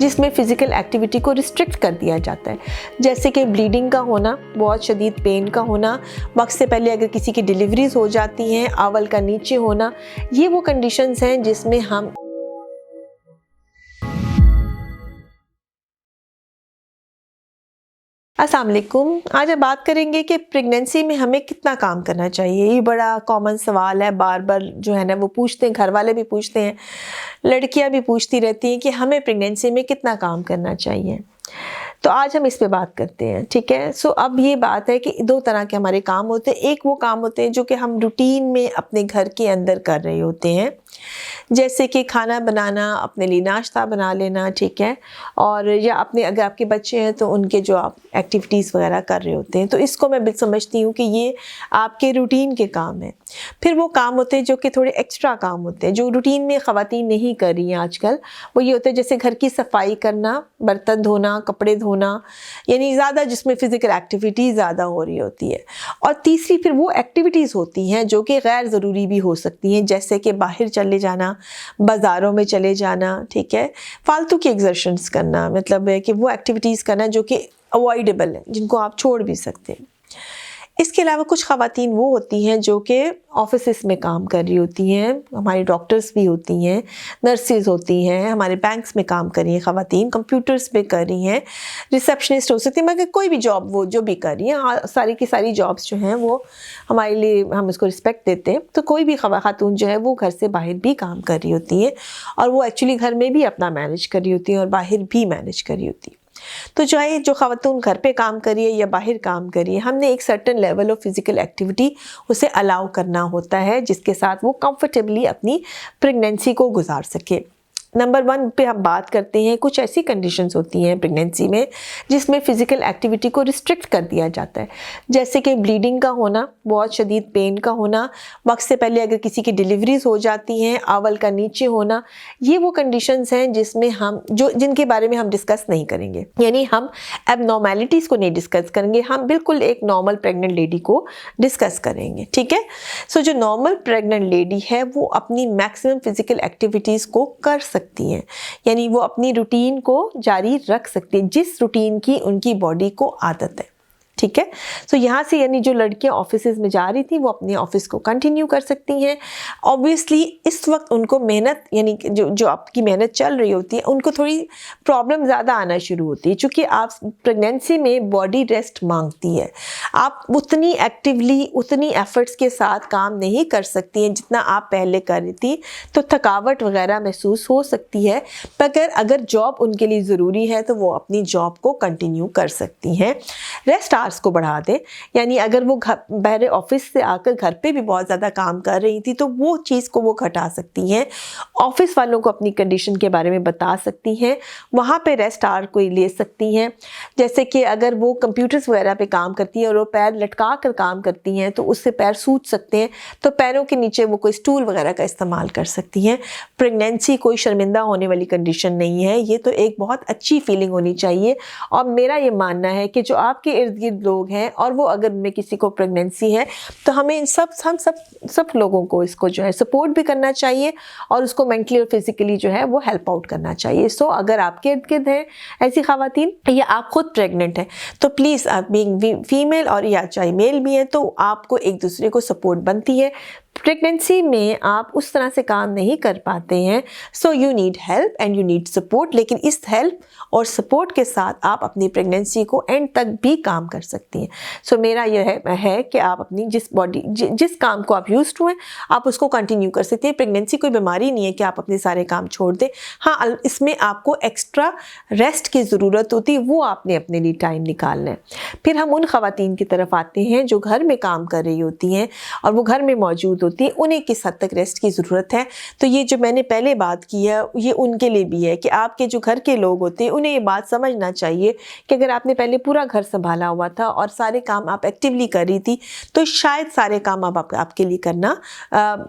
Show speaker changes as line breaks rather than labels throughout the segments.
جس میں physical activity کو ریسٹرکٹ کر دیا جاتا ہے، جیسے کہ بلیڈنگ کا ہونا، بہت شدید پین کا ہونا، وقت سے پہلے اگر کسی کی ڈیلیوریز ہو جاتی ہیں، اول کا نیچے ہونا، یہ وہ کنڈیشنز ہیں جس میں ہم السلام علیکم۔ آج ہم بات کریں گے کہ پریگنینسی میں ہمیں کتنا کام کرنا چاہیے۔ یہ بڑا کامن سوال ہے، بار بار جو ہے نا وہ پوچھتے ہیں، گھر والے بھی پوچھتے ہیں، لڑکیاں بھی پوچھتی رہتی ہیں کہ ہمیں پریگنینسی میں کتنا کام کرنا چاہیے۔ تو آج ہم اس پہ بات کرتے ہیں، ٹھیک ہے۔ اب یہ بات ہے کہ دو طرح کے ہمارے کام ہوتے ہیں۔ ایک وہ کام ہوتے ہیں جو کہ ہم روٹین میں اپنے گھر کے اندر کر رہے ہوتے ہیں، جیسے کہ کھانا بنانا، اپنے لیے ناشتہ بنا لینا، ٹھیک ہے، اور یا اپنے اگر آپ کے بچے ہیں تو ان کے جو آپ ایکٹیویٹیز وغیرہ کر رہے ہوتے ہیں، تو اس کو میں سمجھتی ہوں کہ یہ آپ کے روٹین کے کام ہیں۔ پھر وہ کام ہوتے ہیں جو کہ تھوڑے ایکسٹرا کام ہوتے ہیں، جو روٹین میں خواتین نہیں کر رہی ہیں آج کل، وہ یہ ہوتے ہیں جیسے گھر کی صفائی کرنا، برتن دھونا، کپڑے دھونا، یعنی زیادہ جس میں فزیکل ایکٹیویٹی زیادہ ہو رہی ہوتی ہے۔ اور تیسری پھر وہ ایکٹیویٹیز ہوتی ہیں جو کہ غیر ضروری بھی ہو سکتی ہیں، جیسے کہ باہر چلے جانا، بازاروں میں چلے جانا، ٹھیک ہے، فالتو کی ایگزرشنز کرنا، مطلب ہے کہ وہ ایکٹیویٹیز کرنا جو کہ اوائڈیبل ہیں، جن کو آپ چھوڑ بھی سکتے ہیں۔ اس کے علاوہ کچھ خواتین وہ ہوتی ہیں جو کہ آفیسز میں کام کر رہی ہوتی ہیں، ہماری ڈاکٹرز بھی ہوتی ہیں، نرسز ہوتی ہیں، ہمارے بینکس میں کام کر رہی ہیں خواتین، کمپیوٹرز پہ کر رہی ہیں، ریسیپشنسٹ ہو سکتی ہیں، مگر کوئی بھی جاب وہ جو بھی کر رہی ہیں، ساری کی ساری جابس جو ہیں وہ ہمارے لیے، ہم اس کو رسپیکٹ دیتے ہیں۔ تو کوئی بھی خاتون جو ہے وہ گھر سے باہر بھی کام کر رہی ہوتی ہیں، اور وہ ایکچولی گھر میں بھی اپنا مینیج کر رہی ہوتی ہیں اور باہر بھی مینیج کر رہی ہوتی ہیں۔ تو چاہے جو خواتین گھر پہ کام کریے یا باہر کام کریے، ہم نے ایک certain level of physical activity اسے الاؤ کرنا ہوتا ہے، جس کے ساتھ وہ کمفرٹیبلی اپنی پریگنینسی کو گزار سکے۔ نمبر 1 پہ ہم بات کرتے ہیں، کچھ ایسی کنڈیشنز ہوتی ہیں پریگنینسی میں جس میں فزیکل ایکٹیویٹی کو ریسٹرکٹ کر دیا جاتا ہے، جیسے کہ بلیڈنگ کا ہونا، بہت شدید پین کا ہونا، وقت سے پہلے اگر کسی کی ڈیلیوریز ہو جاتی ہیں، اول کا نیچے ہونا، یہ وہ کنڈیشنز ہیں جس میں جن کے بارے میں ہم ڈسکس نہیں کریں گے، یعنی ہم اب نارمیلٹیز کو نہیں ڈسکس کریں گے، ہم بالکل ایک نارمل پریگننٹ لیڈی کو ڈسکس کریں گے، ٹھیک ہے۔ جو نارمل پریگننٹ لیڈی ہے وہ اپنی میکسیمم فزیکل ایکٹیویٹیز کو کر سکتی ہیں، یعنی وہ اپنی روٹین کو جاری رکھ سکتی ہیں جس روٹین کی ان کی باڈی کو عادت ہے، ٹھیک ہے۔ یہاں سے یعنی جو لڑکیاں آفیسز میں جا رہی تھیں وہ اپنے آفس کو کنٹینیو کر سکتی ہیں۔ اوبویسلی اس وقت ان کو محنت، یعنی جو آپ کی محنت چل رہی ہوتی ہے، ان کو تھوڑی پرابلم زیادہ آنا شروع ہوتی ہے، چونکہ آپ پریگنینسی میں باڈی ریسٹ مانگتی ہے، آپ اتنی ایکٹیولی، اتنی ایفرٹس کے ساتھ کام نہیں کر سکتی ہیں جتنا آپ پہلے کر رہی تھی، تو تھکاوٹ وغیرہ محسوس ہو سکتی ہے، مگر اگر جاب ان کے لیے ضروری ہے تو وہ اپنی جاب کو کنٹینیو کر سکتی ہیں۔ ریسٹ آورس کو بڑھا دیں، یعنی اگر وہ بہر آفس سے آ کر گھر پہ بھی بہت زیادہ کام کر رہی تھی تو وہ چیز کو وہ گھٹا سکتی ہیں، آفس والوں کو اپنی کنڈیشن کے بارے میں بتا سکتی ہیں، وہاں پہ ریسٹ آور کوئی لے سکتی ہیں، جیسے کہ اگر وہ کمپیوٹرز وغیرہ پہ کام کرتی ہیں اور وہ پیر لٹکا کر کام کرتی ہیں تو اس سے پیر سوج سکتے ہیں، تو پیروں کے نیچے وہ کوئی اسٹول وغیرہ کا استعمال کر سکتی ہیں۔ پریگنینسی کوئی شرمندہ ہونے والی کنڈیشن نہیں ہے، یہ تو ایک بہت اچھی فیلنگ ہونی چاہیے، اور میرا یہ ماننا ہے کہ جو آپ کے ارد گرد لوگ ہیں اور وہ اگر میں کسی کو پریگنینسی ہے تو ہمیں ہم سب لوگوں کو اس کو جو ہے سپورٹ بھی کرنا چاہیے اور اس کو مینٹلی اور فزیکلی جو ہے وہ ہیلپ آؤٹ کرنا چاہیے۔ اگر آپ کے ارد گرد ہیں ایسی خواتین یا آپ خود پریگننٹ ہیں تو پلیز، آپ بینگ فیمیل اور یا چاہے میل بھی ہیں، تو آپ کو ایک دوسرے کو سپورٹ بنتی ہے۔ پریگنینسی میں آپ اس طرح سے کام نہیں کر پاتے ہیں، you need help and you need support, لیکن اس ہیلپ اور سپورٹ کے ساتھ آپ اپنی پریگنینسی کو اینڈ تک بھی کام کر سکتی ہیں۔ میرا یہ ہے کہ آپ اپنی جس کام کو آپ یوزڈ ہوئے آپ اس کو کنٹینیو کر سکتے ہیں۔ پریگنینسی کوئی بیماری نہیں ہے کہ آپ اپنے سارے کام چھوڑ دیں، ہاں اس میں آپ کو ایکسٹرا ریسٹ کی ضرورت ہوتی ہے، وہ آپ نے اپنے لیے ٹائم نکالنا ہے۔ پھر ہم ان خواتین کی طرف آتے ہیں جو گھر میں کام کر رہی ہوتی ہیں اور وہ گھر میں موجود ہوتی ہیں، انہیں کس حد تک ریسٹ کی ضرورت ہے۔ تو یہ جو میں نے پہلے بات کی ہے یہ ان کے لیے بھی ہے کہ آپ کے جو گھر کے لوگ ہوتے ہیں انہیں یہ بات سمجھنا چاہیے کہ اگر آپ نے پہلے پورا گھر سنبھالا ہوا تھا اور سارے کام آپ ایکٹیولی کر رہی تھی تو شاید سارے کام آپ کے لیے کرنا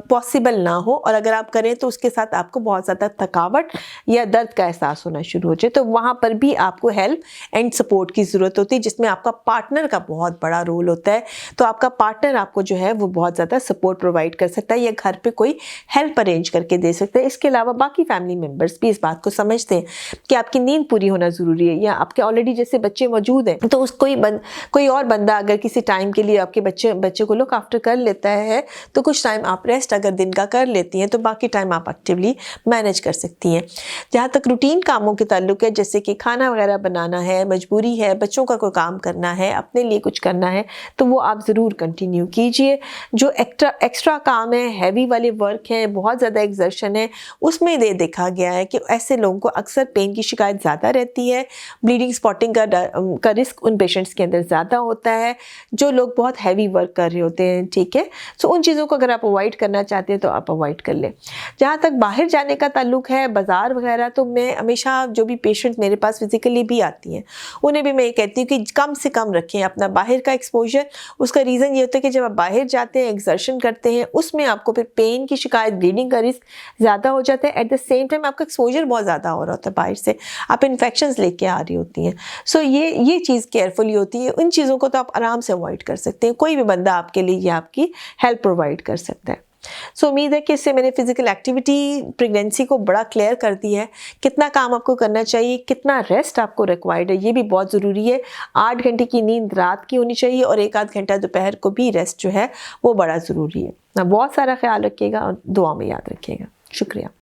پاسبل نہ ہو، اور اگر آپ کریں تو اس کے ساتھ آپ کو بہت زیادہ تھکاوٹ یا درد کا احساس ہونا شروع ہو جائے، تو وہاں پر بھی آپ کو ہیلپ اینڈ سپورٹ کی ضرورت ہوتی ہے، جس میں آپ کا پارٹنر کا بہت بڑا رول ہوتا ہے۔ تو آپ کا پارٹنر آپ کو جو ہے وہ بہت زیادہ سپورٹ پرووائڈ پرووائڈ کر سکتا ہے یا گھر پہ کوئی ہیلپ ارینج کر کے دے سکتا ہے. اس کے علاوہ باقی فیملی ممبرس بھی اس بات کو سمجھتے ہیں کہ آپ کی نیند پوری ہونا ضروری ہے, یا آپ کے آلریڈی جیسے بچے موجود ہیں تو اس کوئی اور بندہ اگر کسی ٹائم کے لیے آپ کے بچے کو لک آفٹر کر لیتا ہے تو کچھ ٹائم آپ ریسٹ اگر دن کا کر لیتی ہیں تو باقی ٹائم آپ ایکٹیولی مینیج کر سکتی ہیں. جہاں تک روٹین کاموں کے تعلق ہے, جیسے کہ کھانا وغیرہ بنانا ہے, مجبوری ہے, بچوں کا کوئی کام کرنا ہے, اپنے لیے کچھ کرنا ہے, تو وہ آپ ضرور کنٹینیو کیجئے. جو ایکسٹرا کام ہے, ہیوی والے ورک ہیں, بہت زیادہ ایگزرشن ہے, اس میں یہ دیکھا گیا ہے کہ ایسے لوگوں کو اکثر پین کی شکایت زیادہ رہتی ہے, بلیڈنگ اسپاٹنگ کا رسک ان پیشنٹس کے اندر زیادہ ہوتا ہے جو لوگ بہت ہیوی ورک کر رہے ہوتے ہیں. ٹھیک ہے, سو ان چیزوں کو اگر آپ اوائڈ کرنا چاہتے ہیں تو آپ اوائڈ کر لیں. جہاں تک باہر جانے کا تعلق ہے, بازار وغیرہ, تو میں ہمیشہ جو بھی پیشنٹ میرے پاس فزیکلی بھی آتی ہیں انہیں بھی میں یہ کہتی ہوں کہ کم سے کم رکھیں اپنا باہر کا ایکسپوجر. اس کا ریزن یہ ہوتا ہے کہ جب آپ باہر جاتے ہیں, ایکسرشن کرتے ہیں, اس میں آپ کو پھر پین کی شکایت, بلیڈنگ کا رسک زیادہ ہو جاتا ہے. ایٹ دا سیم ٹائم آپ کا ایکسپوجر بہت زیادہ ہو رہا ہوتا ہے باہر سے, آپ انفیکشنز لے کے آ رہی ہوتی ہیں. سو یہ چیز کیئرفلی ہوتی ہے. ان چیزوں کو تو آپ آرام سے اوائڈ کر سکتے ہیں, کوئی بھی بندہ آپ کے لیے یہ آپ کی ہیلپ پرووائڈ کر سکتا ہے. سو امید ہے کہ اس سے میں نے فزیکل ایکٹیویٹی پریگنینسی کو بڑا کلیئر کر دی ہے, کتنا کام آپ کو کرنا چاہیے, کتنا ریسٹ آپ کو ریکوائرڈ ہے, یہ بھی بہت ضروری ہے. 8 گھنٹے کی نیند رات کی ہونی چاہیے اور 1-8 گھنٹہ دوپہر کو بھی ریسٹ جو ہے وہ بڑا ضروری ہے. بہت سارا خیال رکھیے گا اور دعا میں یاد رکھیے گا. شکریہ.